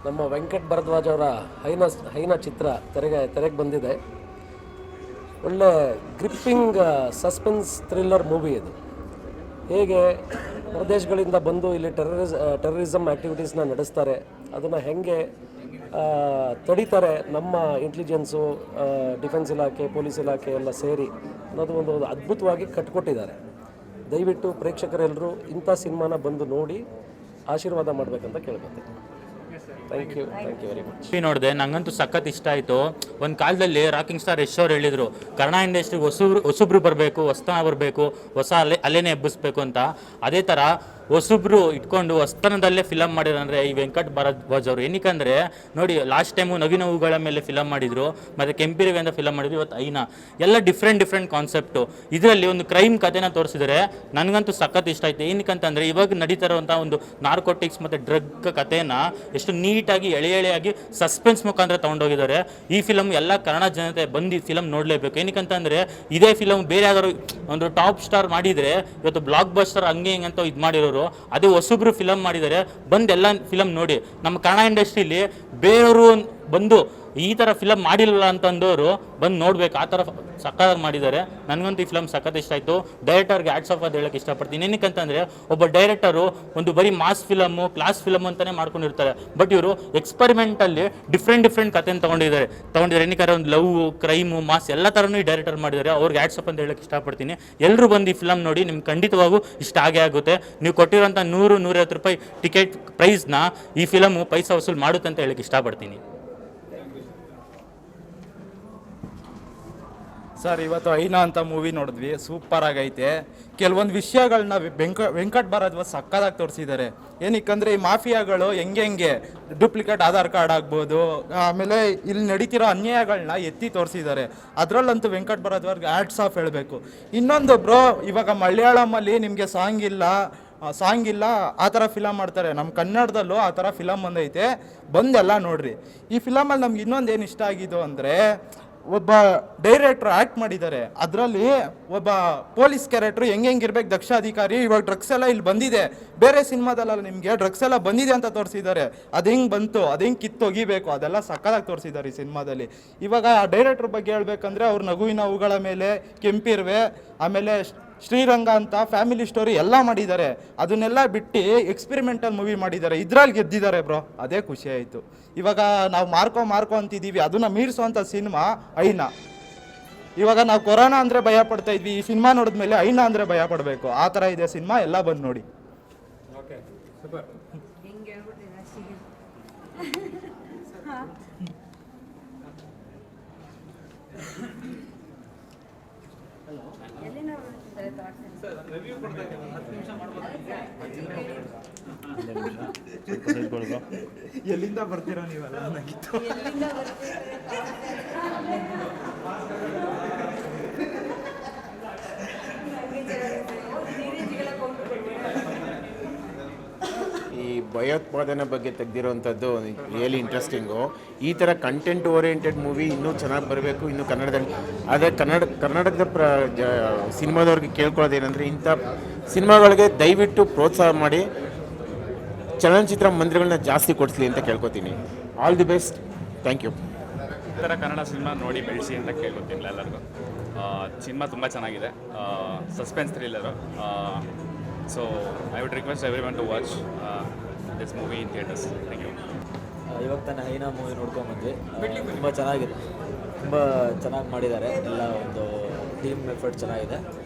ನಮ್ಮ ವೆಂಕಟ್ ಭರದ್ವಾಜ್ ಅವರ ಹೈನ ಚಿತ್ರ ತೆರೆಗೆ ಬಂದಿದೆ. ಒಳ್ಳೆ ಗ್ರಿಪ್ಪಿಂಗ್ ಸಸ್ಪೆನ್ಸ್ ಥ್ರಿಲ್ಲರ್ ಮೂವಿ ಇದು. ಹೇಗೆ ಪ್ರದೇಶಗಳಿಂದ ಬಂದು ಇಲ್ಲಿ ಟೆರರಿಸಮ್ ಆ್ಯಕ್ಟಿವಿಟೀಸ್ನ ನಡೆಸ್ತಾರೆ, ಅದನ್ನು ಹೇಗೆ ತಡೀತಾರೆ ನಮ್ಮ ಇಂಟೆಲಿಜೆನ್ಸು, ಡಿಫೆನ್ಸ್ ಇಲಾಖೆ, ಪೊಲೀಸ್ ಇಲಾಖೆ ಎಲ್ಲ ಸೇರಿ ಅನ್ನೋದು ಒಂದು ಅದ್ಭುತವಾಗಿ ಕಟ್ಕೊಟ್ಟಿದ್ದಾರೆ. ದಯವಿಟ್ಟು ಪ್ರೇಕ್ಷಕರೆಲ್ಲರೂ ಇಂಥ ಸಿನಿಮಾನ ಬಂದು ನೋಡಿ ಆಶೀರ್ವಾದ ಮಾಡಬೇಕಂತ ಕೇಳ್ಕೊತೀನಿ. Thank you very much. ನೋಡಿದೆ, ನಂಗಂತೂ ಸಖತ್ ಇಷ್ಟ ಆಯಿತು. ಒಂದು ಕಾಲದಲ್ಲಿ ರಾಕಿಂಗ್ ಸ್ಟಾರ್ ಯಶ್ ಅವ್ರು ಹೇಳಿದರು, ಕನ್ನಡ ಇಂಡಸ್ಟ್ರಿಗೆ ಹೊಸಬ್ರು ಬರಬೇಕು, ಹೊಸತನ ಬರಬೇಕು, ಹೊಸ ಅಲೆನೇ ಎಬ್ಬಿಸ್ಬೇಕು ಅಂತ. ಅದೇ ಥರ ಹೊಸಬ್ರು ಇಟ್ಕೊಂಡು ಹೊಸತನದಲ್ಲೇ ಫಿಲಮ್ ಮಾಡಿರಂದರೆ ಈ ವೆಂಕಟ್ ಭರದ್ವಾಜ್ ಅವರು. ಏನಕ್ಕಂದರೆ ನೋಡಿ, ಲಾಸ್ಟ್ ಟೈಮು ನವಿನವುಗಳ ಮೇಲೆ ಫಿಲಮ್ ಮಾಡಿದರು, ಮತ್ತು ಕೆಂಪಿರಿವೆ ಅಂತ ಫಿಲಮ್ ಮಾಡಿದ್ರು, ಇವತ್ತು ಐನಾ. ಎಲ್ಲ ಡಿಫ್ರೆಂಟ್ ಕಾನ್ಸೆಪ್ಟು. ಇದರಲ್ಲಿ ಒಂದು ಕ್ರೈಮ್ ಕಥೆನ ತೋರಿಸಿದರೆ ನನಗಂತೂ ಸಖತ್ ಇಷ್ಟ ಆಯಿತು. ಏನಕ್ಕಂತಂದರೆ ಇವಾಗ ನಡೀತಾ ಇರುವಂಥ ಒಂದು ನಾರ್ಕೋಟಿಕ್ಸ್ ಮತ್ತು ಡ್ರಗ್ ಕಥೆನ ಎಷ್ಟು ನೀಟಾಗಿ ಎಳೆಯಾಗಿ ಸಸ್ಪೆನ್ಸ್ ಮುಖಾಂತರ ತೊಗೊಂಡೋಗಿದ್ದಾರೆ. ಈ ಫಿಲಮ್ ಎಲ್ಲ ಕನ್ನಡ ಜನತೆ ಬಂದು ಫಿಲಮ್ ನೋಡಲೇಬೇಕು. ಏನಕ್ಕಂತಂದರೆ ಇದೇ ಫಿಲಮ್ ಬೇರೆ ಯಾವ್ದಾದ್ರು ಒಂದು ಟಾಪ್ ಸ್ಟಾರ್ ಮಾಡಿದರೆ ಇವತ್ತು ಬ್ಲಾಕ್ ಬಸ್ಟರ್ ಹಂಗೆ ಹಿಂಗೆ ಅಂತ ಇದು ಮಾಡಿರೋರು, ಅದೇ ಹೊಸಬ್ರು ಫಿಲಮ್ ಮಾಡಿದ್ದಾರೆ, ಬಂದು ಎಲ್ಲ ಫಿಲಮ್ ನೋಡಿ. ನಮ್ಮ ಕನ್ನಡ ಇಂಡಸ್ಟ್ರಿಲಿ ಬೇರೆಯವರು ಬಂದು ಈ ಥರ ಫಿಲಮ್ ಮಾಡಿಲ್ಲ ಅಂತಂದವರು ಬಂದು ನೋಡ್ಬೇಕು, ಆ ಥರ ಸಕ್ಕತ್ತಾಗಿ ಮಾಡಿದ್ದಾರೆ. ನನಗಂತೂ ಈ ಫಿಲಮ್ ಸಖತ್ ಇಷ್ಟ ಆಯಿತು. ಡೈರೆಕ್ಟರ್ಗೆ ಹ್ಯಾಟ್ಸ್ ಆಫ್ ಅಂತ ಹೇಳೋಕ್ಕೆ ಇಷ್ಟಪಡ್ತೀನಿ. ಏನಕ್ಕಂತಂದರೆ ಒಬ್ಬ ಡೈರೆಕ್ಟರು ಒಂದು ಬರೀ ಮಾಸ್ ಫಿಲಮು, ಕ್ಲಾಸ್ ಫಿಲಮ್ ಅಂತಲೇ ಮಾಡ್ಕೊಂಡಿರ್ತಾರೆ, ಬಟ್ ಇವರು ಎಕ್ಸ್ಪರಿಮೆಂಟಲ್ಲಿ ಡಿಫ್ರೆಂಟ್ ಕಥೆನ ತೊಗೊಂಡಿದ್ದಾರೆ. ಏನಕ್ಕೆ ಒಂದು ಲವ್, ಕ್ರೈಮು, ಮಾಸ್ ಎಲ್ಲ ಥರನೂ ಈ ಡೈರೆಕ್ಟರ್ ಮಾಡಿದ್ದಾರೆ. ಅವ್ರಿಗೆ ಹ್ಯಾಟ್ಸ್ ಆಫ್ ಅಂತ ಹೇಳೋಕ್ಕೆ ಇಷ್ಟಪಡ್ತೀನಿ. ಎಲ್ಲರೂ ಬಂದು ಈ ಫಿಲಮ್ ನೋಡಿ, ನಿಮ್ಗೆ ಖಂಡಿತವಾಗೂ ಇಷ್ಟ ಆಗೇ ಆಗುತ್ತೆ. ನೀವು ಕೊಟ್ಟಿರೋಂಥ 100-150 ರೂಪಾಯಿ ಟಿಕೆಟ್ ಪ್ರೈಸ್ನ ಈ ಫಿಲಮು ಪೈಸಾ ವಸೂಲು ಮಾಡುತ್ತೆ ಅಂತ ಹೇಳೋಕ್ಕೆ ಇಷ್ಟಪಡ್ತೀನಿ. ಸರ್, ಇವತ್ತು ಐನಾ ಅಂತ ಮೂವಿ ನೋಡಿದ್ವಿ, ಸೂಪರ್ ಆಗೈತೆ. ಕೆಲವೊಂದು ವಿಷಯಗಳನ್ನ ವೆಂಕಟ್ ಭರದ್ವಾಜ್ ಸಕ್ಕದಾಗಿ ತೋರಿಸಿದ್ದಾರೆ. ಏನಕ್ಕಂದರೆ ಈ ಮಾಫಿಯಾಗಳು ಹೆಂಗೆ ಡೂಪ್ಲಿಕೇಟ್ ಆಧಾರ್ ಕಾರ್ಡ್ ಆಗ್ಬೋದು, ಆಮೇಲೆ ಇಲ್ಲಿ ನಡೀತಿರೋ ಅನ್ಯಾಯಗಳನ್ನ ಎತ್ತಿ ತೋರಿಸಿದ್ದಾರೆ. ಅದರಲ್ಲಂತೂ ವೆಂಕಟ್ ಭರದ್ವಾಜ್ಗೆ ಹ್ಯಾಟ್ಸ್ ಆಫ್ ಹೇಳಬೇಕು. ಇನ್ನೊಂದು ಬ್ರೋ, ಇವಾಗ ಮಲಯಾಳಮಲ್ಲಿ ನಿಮಗೆ ಸಾಂಗ್ ಇಲ್ಲ ಆ ಥರ ಫಿಲಮ್ ಮಾಡ್ತಾರೆ. ನಮ್ಮ ಕನ್ನಡದಲ್ಲೂ ಆ ಥರ ಫಿಲಮ್ ಬಂದೈತೆ, ಬಂದೆಲ್ಲ ನೋಡ್ರಿ. ಈ ಫಿಲಮಲ್ಲಿ ನಮ್ಗೆ ಇನ್ನೊಂದು ಏನು ಇಷ್ಟ ಆಗಿದ್ದು ಅಂದರೆ, ಒಬ್ಬ ಡೈರೆಕ್ಟ್ರು ಆ್ಯಕ್ಟ್ ಮಾಡಿದ್ದಾರೆ. ಅದರಲ್ಲಿ ಒಬ್ಬ ಪೊಲೀಸ್ ಕ್ಯಾರೆಕ್ಟ್ರು ಹೆಂಗಿರ್ಬೇಕು, ದಕ್ಷ ಅಧಿಕಾರಿ. ಇವಾಗ ಡ್ರಗ್ಸ್ ಎಲ್ಲ ಇಲ್ಲಿ ಬಂದಿದೆ, ಬೇರೆ ಸಿನಿಮಾದಲ್ಲ ನಿಮಗೆ ಡ್ರಗ್ಸ್ ಎಲ್ಲ ಬಂದಿದೆ ಅಂತ ತೋರಿಸಿದ್ದಾರೆ. ಅದು ಹೆಂಗೆ ಬಂತು, ಅದು ಹೆಂಗೆ ಕಿತ್ತೊಗಿಬೇಕು, ಅದೆಲ್ಲ ಸಕ್ಕದಾಗಿ ತೋರಿಸಿದ್ದಾರೆ ಈ ಸಿನಿಮಾದಲ್ಲಿ. ಇವಾಗ ಆ ಡೈರೆಕ್ಟ್ರ್ ಬಗ್ಗೆ ಹೇಳ್ಬೇಕಂದ್ರೆ, ಅವ್ರು ನಗುವಿನ ಹೂಗಳ ಮೇಲೆ, ಕೆಂಪಿರುವೆ, ಆಮೇಲೆ ಶ್ರೀರಂಗ ಅಂತ ಫ್ಯಾಮಿಲಿ ಸ್ಟೋರಿ ಎಲ್ಲ ಮಾಡಿದ್ದಾರೆ. ಅದನ್ನೆಲ್ಲ ಬಿಟ್ಟು ಎಕ್ಸ್ಪೆರಿಮೆಂಟಲ್ ಮೂವಿ ಮಾಡಿದ್ದಾರೆ. ಇದ್ರಲ್ಲಿ ಗೆದ್ದಿದ್ದಾರೆ ಬ್ರೋ, ಅದೇ ಖುಷಿ ಆಯಿತು. ಇವಾಗ ನಾವು ಮಾರ್ಕೋ ಅಂತಿದ್ದೀವಿ, ಅದನ್ನು ಮೀರಿಸುವಂಥ ಸಿನಿಮಾ ಐನಾ. ಇವಾಗ ನಾವು ಕೊರೋನಾ ಅಂದರೆ ಭಯ ಪಡ್ತಾ ಇದ್ವಿ, ಈ ಸಿನಿಮಾ ನೋಡಿದ್ಮೇಲೆ ಐನಾ ಅಂದರೆ ಭಯ ಪಡಬೇಕು, ಆ ಥರ ಇದೆ ಸಿನಿಮಾ. ಎಲ್ಲ ಬಂದು ನೋಡಿ. ಎಲ್ಲಿಂದ ಬರ್ತೀರಾ ನೀವೆಲ್ಲ ಅನ್ನೋಕ್ಕಿತ್ತು. ಈ ಭಯೋತ್ಪಾದನೆ ಬಗ್ಗೆ ತೆಗೆದಿರೋವಂಥದ್ದು ರಿಯಲಿ ಇಂಟ್ರೆಸ್ಟಿಂಗು. ಈ ಥರ ಕಂಟೆಂಟ್ ಓರಿಯೆಂಟೆಡ್ ಮೂವಿ ಇನ್ನೂ ಚೆನ್ನಾಗಿ ಬರಬೇಕು, ಇನ್ನೂ ಕನ್ನಡದಲ್ಲಿ. ಆದರೆ ಕರ್ನಾಟಕದ ಸಿನಿಮಾದವ್ರಿಗೆ ಕೇಳ್ಕೊಳ್ಳೋದೇನೆಂದರೆ, ಇಂಥ ಸಿನಿಮಾಗಳಿಗೆ ದಯವಿಟ್ಟು ಪ್ರೋತ್ಸಾಹ ಮಾಡಿ ಚಲನಚಿತ್ರ ಮಂದಿರಗಳನ್ನ ಜಾಸ್ತಿ ಕೊಡಿಸ್ಲಿ ಅಂತ ಕೇಳ್ಕೊತೀನಿ. All the best, thank you. ಈ ಥರ ಕನ್ನಡ ಸಿನಿಮಾ ನೋಡಿ ಬೆಳೆಸಿ ಅಂತ ಕೇಳ್ಕೊತೀನಿ ಎಲ್ಲರಿಗೂ. ಸಿನಿಮಾ ತುಂಬ ಚೆನ್ನಾಗಿದೆ, suspense thriller. So I would request everyone to watch this movie in theatres. Thank you. ಇವಾಗ ತಾನೇ ಐನಾ ಮೂವಿ ನೋಡ್ಕೊಂಬಂದ್ವಿ, ತುಂಬ ಚೆನ್ನಾಗಿದೆ, ತುಂಬ ಚೆನ್ನಾಗಿ ಮಾಡಿದ್ದಾರೆ. ಎಲ್ಲ ಒಂದು ಟೀಮ್ ಎಫರ್ಟ್ ಚೆನ್ನಾಗಿದೆ.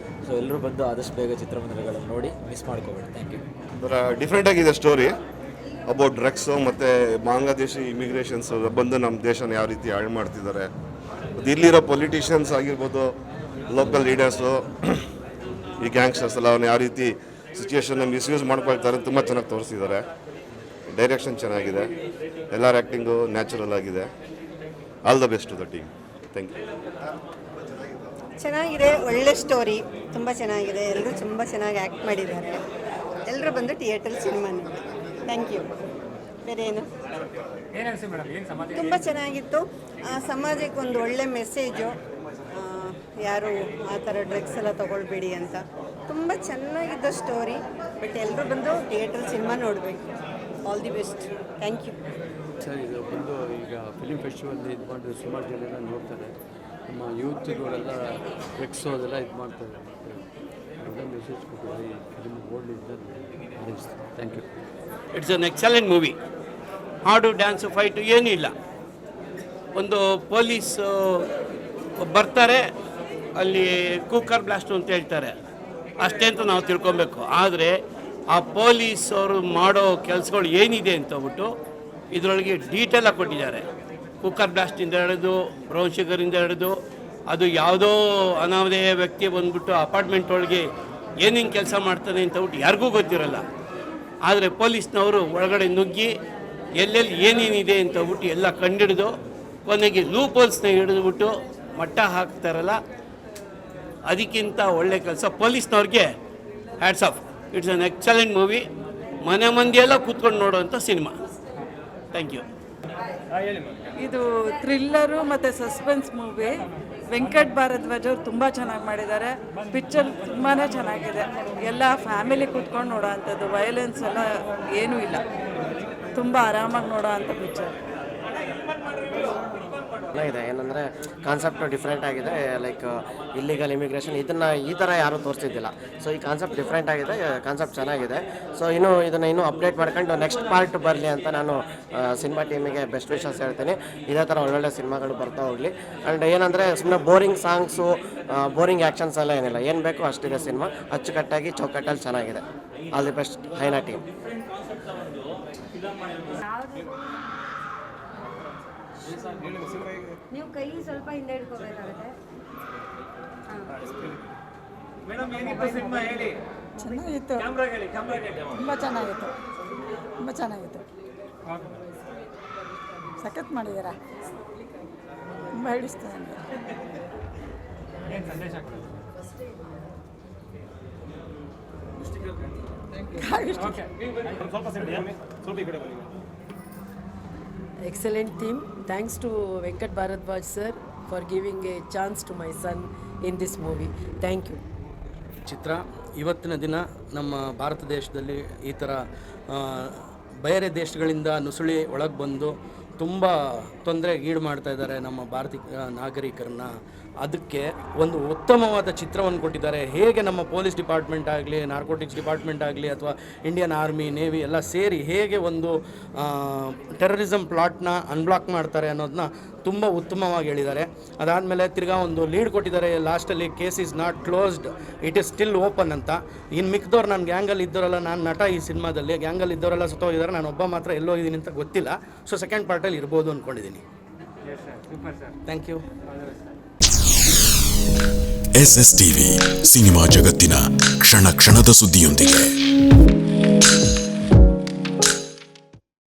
ಸೊ ಎಲ್ಲರೂ ಬಂದು ಆದಷ್ಟು ಬೇಗ ಚಿತ್ರಮಂದಿರಗಳಲ್ಲಿ ನೋಡಿ ಮಿಸ್ ಮಾಡ್ಕೋಬೇಡಿ. Thank you. ಡಿಫ್ರೆಂಟ್ ಆಗಿದೆ ಸ್ಟೋರಿ ಅಬೌಟ್ ಡ್ರಗ್ಸು ಮತ್ತು ಬಾಂಗ್ಲಾದೇಶಿ ಇಮಿಗ್ರೇಷನ್ಸ್ ಬಂದು ನಮ್ಮ ದೇಶನ ಯಾವ ರೀತಿ ಹಾಳು ಮಾಡ್ತಿದ್ದಾರೆ. ಇಲ್ಲಿರೋ ಪೊಲಿಟಿಷಿಯನ್ಸ್ ಆಗಿರ್ಬೋದು, ಲೋಕಲ್ ಲೀಡರ್ಸು, ಈ ಗ್ಯಾಂಗ್ಸ್ಟರ್ಸ್ ಎಲ್ಲ ಅವ್ನು ಯಾವ ರೀತಿ ಸಿಚುವೇಶನ್ನ ಮಿಸ್ಯೂಸ್ ಮಾಡ್ಕೊಳ್ತಾರೆ ತುಂಬ ಚೆನ್ನಾಗಿ ತೋರಿಸಿದ್ದಾರೆ. ಡೈರೆಕ್ಷನ್ ಚೆನ್ನಾಗಿದೆ, ಎಲ್ಲರ ಆ್ಯಕ್ಟಿಂಗು ನ್ಯಾಚುರಲ್ ಆಗಿದೆ. All the best to the team. Thank you. ಚೆನ್ನಾಗಿದೆ, ಒಳ್ಳೆ ಸ್ಟೋರಿ, ತುಂಬ ಚೆನ್ನಾಗಿದೆ. ಎಲ್ಲರೂ ತುಂಬ ಚೆನ್ನಾಗಿ ಆ್ಯಕ್ಟ್ ಮಾಡಿದ್ದಾರೆ. ಎಲ್ಲರೂ ಬಂದು ಥಿಯೇಟರ್ ಸಿನಿಮಾ ನೋಡಿ. Thank you. ಬೇರೆ ಏನು, ತುಂಬ ಚೆನ್ನಾಗಿತ್ತು. ಸಮಾಜಕ್ಕೆ ಒಂದು ಒಳ್ಳೆ ಮೆಸೇಜು, ಯಾರು ಆ ಥರ ಡ್ರಗ್ಸ್ ಎಲ್ಲ ತೊಗೊಳ್ಬೇಡಿ ಅಂತ. ತುಂಬ ಚೆನ್ನಾಗಿದ್ದ ಸ್ಟೋರಿ. ಬಟ್ ಎಲ್ಲರೂ ಬಂದು ಥಿಯೇಟ್ರಲ್ಲಿ ಸಿನಿಮಾ ನೋಡಬೇಕು. All the best. Thank you. Sir, ಇದು ಬಂದು ಈಗ ಫಿಲಿಮ್ ಫೆಸ್ಟಿವಲ್ ಇದು ಮಾಡಿ ಸುಮಾರು ಜನ ಎಲ್ಲ ನೋಡ್ತಾರೆ. ನಮ್ಮ ಯೂತ್ಗಳೆಲ್ಲ ರೆಕ್ಸು ಅದೆಲ್ಲ ಇದು ಮಾಡ್ತಾರೆ. ಒಳ್ಳೆ ಮೆಸೇಜ್ ಕೊಟ್ಟಿದ್ದಾರೆ ಈ ಫಿಲಿಮ್ ಓಲ್ಡ್ ಇದ್ದಲ್ಲಿ. Thank you. It's an excellent movie. ಹಾಡು, ಡ್ಯಾನ್ಸು, ಫೈಟು ಏನೂ ಇಲ್ಲ. ಒಂದು ಪೊಲೀಸು ಬರ್ತಾರೆ, ಅಲ್ಲಿ ಕುಕ್ಕರ್ ಬ್ಲಾಸ್ಟು ಅಂತ ಹೇಳ್ತಾರೆ, ಅಷ್ಟೇ ಅಂತ ನಾವು ತಿಳ್ಕೊಬೇಕು. ಆದರೆ ಆ ಪೊಲೀಸವರು ಮಾಡೋ ಕೆಲಸಗಳು ಏನಿದೆ ಅಂತ ಹೇಳ್ಬಿಟ್ಟು ಇದರೊಳಗೆ ಡೀಟೇಲಾಗಿ ಕೊಟ್ಟಿದ್ದಾರೆ. ಕುಕ್ಕರ್ ಬ್ಲಾಸ್ಟಿಂದ ಹಿಡಿದು, ಬ್ರೌನ್ ಶುಗರಿಂದ ಹಿಡಿದು, ಅದು ಯಾವುದೋ ಅನಾಮಧೇಯ ವ್ಯಕ್ತಿ ಬಂದ್ಬಿಟ್ಟು ಅಪಾರ್ಟ್ಮೆಂಟ್ ಒಳಗೆ ಏನೇನು ಕೆಲಸ ಮಾಡ್ತಾನೆ ಅಂತ ಹೇಳ್ಬಿಟ್ಟು ಯಾರಿಗೂ ಗೊತ್ತಿರಲ್ಲ. ಆದರೆ ಪೊಲೀಸ್ನವರು ಒಳಗಡೆ ನುಗ್ಗಿ ಎಲ್ಲೆಲ್ಲಿ ಏನೇನಿದೆ ಅಂತ ಹೇಳ್ಬಿಟ್ಟು ಎಲ್ಲ ಕಂಡಿಡಿದು ಕೊನೆಗೆ ಲೂಪ್ ಹೋಲ್ಸ್ನ ಹಿಡಿದ್ಬಿಟ್ಟು ಮಟ್ಟ ಹಾಕ್ತಾರಲ್ಲ, ಅದಕ್ಕಿಂತ ಒಳ್ಳೆ ಕೆಲಸ ಪೊಲೀಸ್ನವ್ರಿಗೆ hats off. It's an excellent movie. ಮನೆ ಮಂದಿಯೆಲ್ಲ ಕೂತ್ಕೊಂಡು ನೋಡೋವಂಥ ಸಿನಿಮಾ. Thank you. ಇದು ಥ್ರಿಲ್ಲರು ಮತ್ತು ಸಸ್ಪೆನ್ಸ್ ಮೂವಿ. ವೆಂಕಟ್ ಭಾರದ್ವಾಜ್ ಅವರು ತುಂಬ ಚೆನ್ನಾಗಿ ಮಾಡಿದ್ದಾರೆ. ಪಿಕ್ಚರ್ ತುಂಬಾ ಚೆನ್ನಾಗಿದೆ. ಎಲ್ಲ ಫ್ಯಾಮಿಲಿ ಕೂತ್ಕೊಂಡು ನೋಡೋ ಅಂಥದ್ದು. ವೈಲೆನ್ಸ್ ಎಲ್ಲ ಏನೂ ಇಲ್ಲ. ತುಂಬ ಆರಾಮಾಗಿ ನೋಡೋ ಅಂಥ ಪಿಕ್ಚರ್. ಇದೆ ಏನಂದರೆ ಕಾನ್ಸೆಪ್ಟು ಡಿಫ್ರೆಂಟ್ ಆಗಿದೆ. ಲೈಕ್ ಇಲ್ಲಿಗಲ್ ಇಮಿಗ್ರೇಷನ್ ಇದನ್ನು ಈ ಥರ ಯಾರೂ ತೋರಿಸಿದ್ದಿಲ್ಲ. ಸೊ ಈ ಕಾನ್ಸೆಪ್ಟ್ ಡಿಫ್ರೆಂಟ್ ಆಗಿದೆ, ಕಾನ್ಸೆಪ್ಟ್ ಚೆನ್ನಾಗಿದೆ. ಸೊ ಇದನ್ನು ಅಪ್ಡೇಟ್ ಮಾಡ್ಕೊಂಡು ನೆಕ್ಸ್ಟ್ ಪಾರ್ಟ್ ಬರಲಿ ಅಂತ ನಾನು ಸಿನಿಮಾ ಟೀಮಿಗೆ ಬೆಸ್ಟ್ ವಿಶಸ್ ಹೇಳ್ತೀನಿ. ಇದೇ ಥರ ಒಳ್ಳೊಳ್ಳೆ ಸಿನಿಮಾಗಳು ಬರ್ತಾ ಹೋಗಲಿ. ಆ್ಯಂಡ್ ಏನಂದರೆ ಸುಮ್ಮನೆ ಬೋರಿಂಗ್ ಸಾಂಗ್ಸು, ಬೋರಿಂಗ್ ಆ್ಯಕ್ಷನ್ಸ್ ಎಲ್ಲ ಏನಿಲ್ಲ, ಏನು ಬೇಕೋ ಅಷ್ಟಿದೆ ಸಿನಿಮಾ. ಅಚ್ಚುಕಟ್ಟಾಗಿ ಚೌಕಟ್ಟಲ್ಲಿ ಚೆನ್ನಾಗಿದೆ. All the best hyena team. ನೀವು ಕೈ ಸ್ವಲ್ಪ ಹಿಂದೆ ಇಟ್ಕೋಬೇಕಾಗುತ್ತೆ. ಚೆನ್ನಾಗಿತ್ತು. ತುಂಬ ಚೆನ್ನಾಗಿತ್ತು. ತುಂಬ ಚೆನ್ನಾಗಿತ್ತು. ಸಖತ್ ಮಾಡಿದ್ದೀರಾ. ತುಂಬ ಹಿಡಿಸ್ತು ನನಗೆ. Excellent theme. Thanks to Venkat Bharadwaj sir for giving a chance to my son in this movie. Thank you. ಚಿತ್ರ ಇವತ್ತಿನ ದಿನ ನಮ್ಮ ಭಾರತ ದೇಶದಲ್ಲಿ ಈ ಥರ ಬೇರೆ ದೇಶಗಳಿಂದ ನುಸುಳಿ ಒಳಗೆ ಬಂದು ತುಂಬ ತೊಂದರೆಗೀಡು ಮಾಡ್ತಾ ಇದ್ದಾರೆ ನಮ್ಮ ಭಾರತೀಯ ನಾಗರಿಕರನ್ನ. ಅದಕ್ಕೆ ಒಂದು ಉತ್ತಮವಾದ ಚಿತ್ರವನ್ನು ಕೊಟ್ಟಿದ್ದಾರೆ. ಹೇಗೆ ನಮ್ಮ ಪೊಲೀಸ್ ಡಿಪಾರ್ಟ್ಮೆಂಟ್ ಆಗಲಿ, ನಾರ್ಕೋಟಿಕ್ಸ್ ಡಿಪಾರ್ಟ್ಮೆಂಟ್ ಆಗಲಿ, ಅಥವಾ ಇಂಡಿಯನ್ ಆರ್ಮಿ, ನೇವಿ ಎಲ್ಲ ಸೇರಿ ಹೇಗೆ ಒಂದು ಟೆರರಿಸಮ್ ಪ್ಲಾಟ್ನ ಅನ್ಬ್ಲಾಕ್ ಮಾಡ್ತಾರೆ ಅನ್ನೋದನ್ನ ತುಂಬ ಉತ್ತಮವಾಗಿ ಹೇಳಿದ್ದಾರೆ. ಅದಾದಮೇಲೆ ತಿರ್ಗಾ ಒಂದು ಲೀಡ್ ಕೊಟ್ಟಿದ್ದಾರೆ ಲಾಸ್ಟಲ್ಲಿ, case is not closed, it is still open ಅಂತ. ಇನ್ನು ಮಿಕ್ದವ್ರು ನಾನು ಗ್ಯಾಂಗಲ್ಲಿ ಇದ್ದವರೆಲ್ಲ, ನಾನು ನಟ ಈ ಸಿನಿಮಾದಲ್ಲಿ, ಗ್ಯಾಂಗಲ್ಲಿ ಇದ್ದವರೆಲ್ಲ ಸತ್ತೋಗಿದ್ದಾರೆ, ನಾನು ಒಬ್ಬ ಮಾತ್ರ ಎಲ್ಲೋಗಿದ್ದೀನಿ ಅಂತ ಗೊತ್ತಿಲ್ಲ. ಸೊ ಸೆಕೆಂಡ್ ಪಾರ್ಟಲ್ಲಿ ಇರ್ಬೋದು ಅಂದ್ಕೊಂಡಿದ್ದೀನಿ. Thank you. SS TV cinema ಜಗತ್ತಿನ ಕ್ಷಣ ಕ್ಷಣದ ಸುದ್ದಿಯೊಂದಿಗೆ.